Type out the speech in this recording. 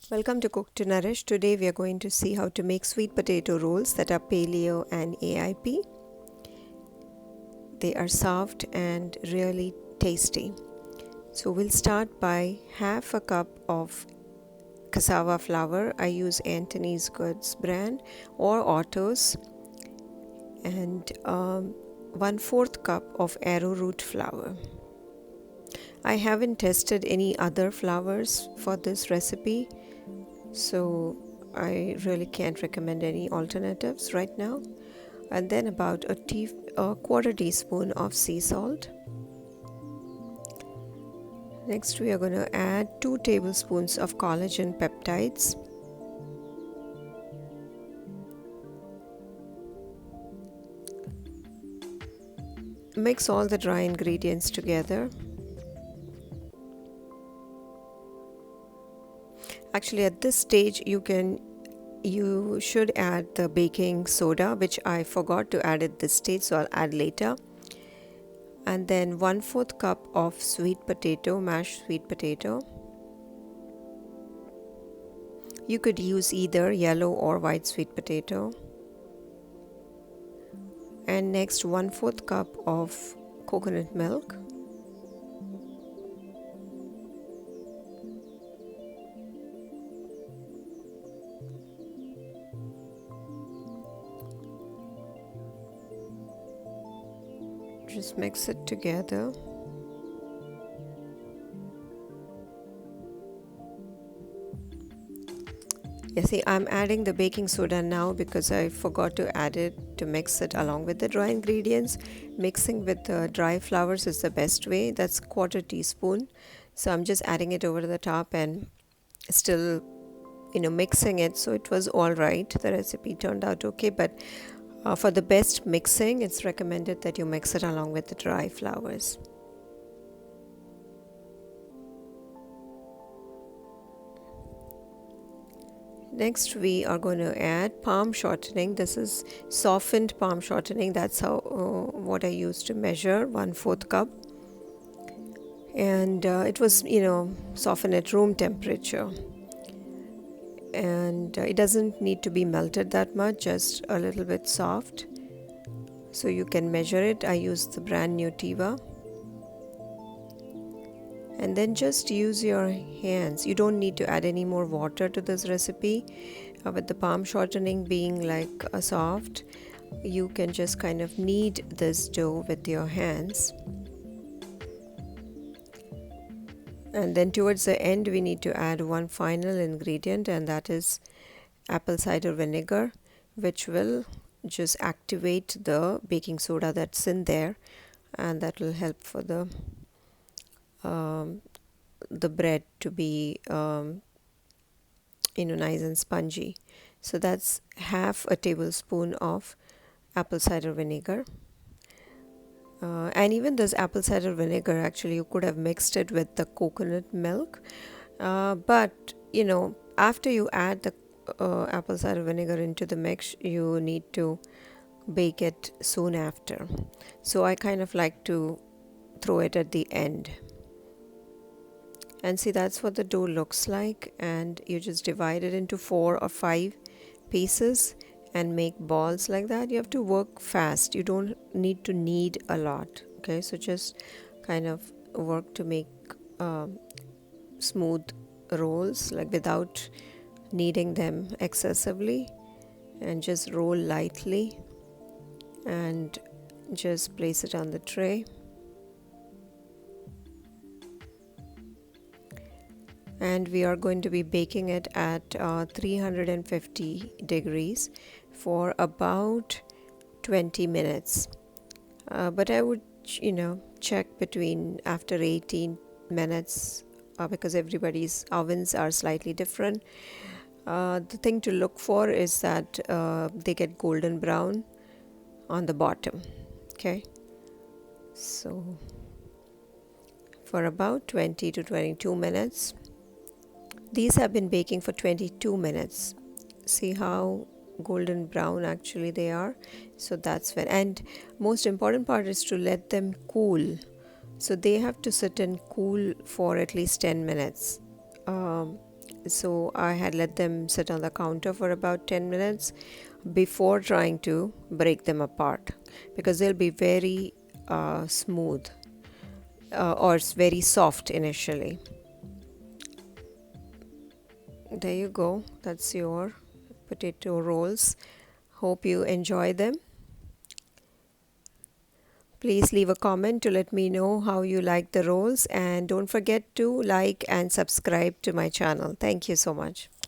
Welcome to Cook to Nourish. Today we are going to see how to make sweet potato rolls that are Paleo and AIP. They are soft and really tasty. So we'll start by half a cup of cassava flour. I use Anthony's Goods brand or Otto's, and 1/4 cup of arrowroot flour. I haven't tested any other flours for this recipe, so I really can't recommend any alternatives right now. And then about a quarter teaspoon of sea salt. Next we are going to add 2 tablespoons of collagen peptides. Mix all the dry ingredients together. Actually, at this stage you should add the baking soda, which I forgot to add at this stage, so I'll add later. And then 1/4 cup of mashed sweet potato. You could use either yellow or white sweet potato. And next 1/4 cup of coconut milk. Just mix it together. See, I'm adding the baking soda now because I forgot to add it to mix it along with the dry ingredients. Mixing with the dry flours is the best way. That's 1/4 teaspoon. So I'm just adding it over the top and still mixing it. So it was all right. The recipe turned out okay, but for the best mixing, it's recommended that you mix it along with the dry flours. Next, we are going to add palm shortening. This is softened palm shortening. That's what I used to measure, 1/4 cup. And it was, softened at room temperature. And it doesn't need to be melted that much, just a little bit soft. So you can measure it. I use the brand new Tiva. And then just use your hands. You don't need to add any more water to this recipe. With the palm shortening being like a soft, you can just kind of knead this dough with your hands. And then towards the end, we need to add one final ingredient, and that is apple cider vinegar, which will just activate the baking soda that's in there, and that will help for the bread to be nice and spongy. So that's half a tablespoon of apple cider vinegar. And even this apple cider vinegar, actually you could have mixed it with the coconut milk, but after you add the apple cider vinegar into the mix, you need to bake it soon after. So I kind of like to throw it at the end. And see, that's what the dough looks like, and you just divide it into 4 or 5 pieces and make balls like that. You have to work fast. You don't need to knead a lot. Okay, so just kind of work to make smooth rolls, like without kneading them excessively, and just roll lightly and just place it on the tray. And we are going to be baking it at 350 degrees for about 20 minutes. But I would, check between after 18 minutes because everybody's ovens are slightly different. The thing to look for is that they get golden brown on the bottom. Okay, so for about 20 to 22 minutes. These have been baking for 22 minutes. See how golden brown actually they are. So that's when, and most important part is to let them cool. So they have to sit and cool for at least 10 minutes. so I had let them sit on the counter for about 10 minutes before trying to break them apart, because they'll be very smooth or very soft initially. There you go, that's your potato rolls. Hope you enjoy them. Please leave a comment to let me know how you like the rolls, and don't forget to like and subscribe to my channel. Thank you so much.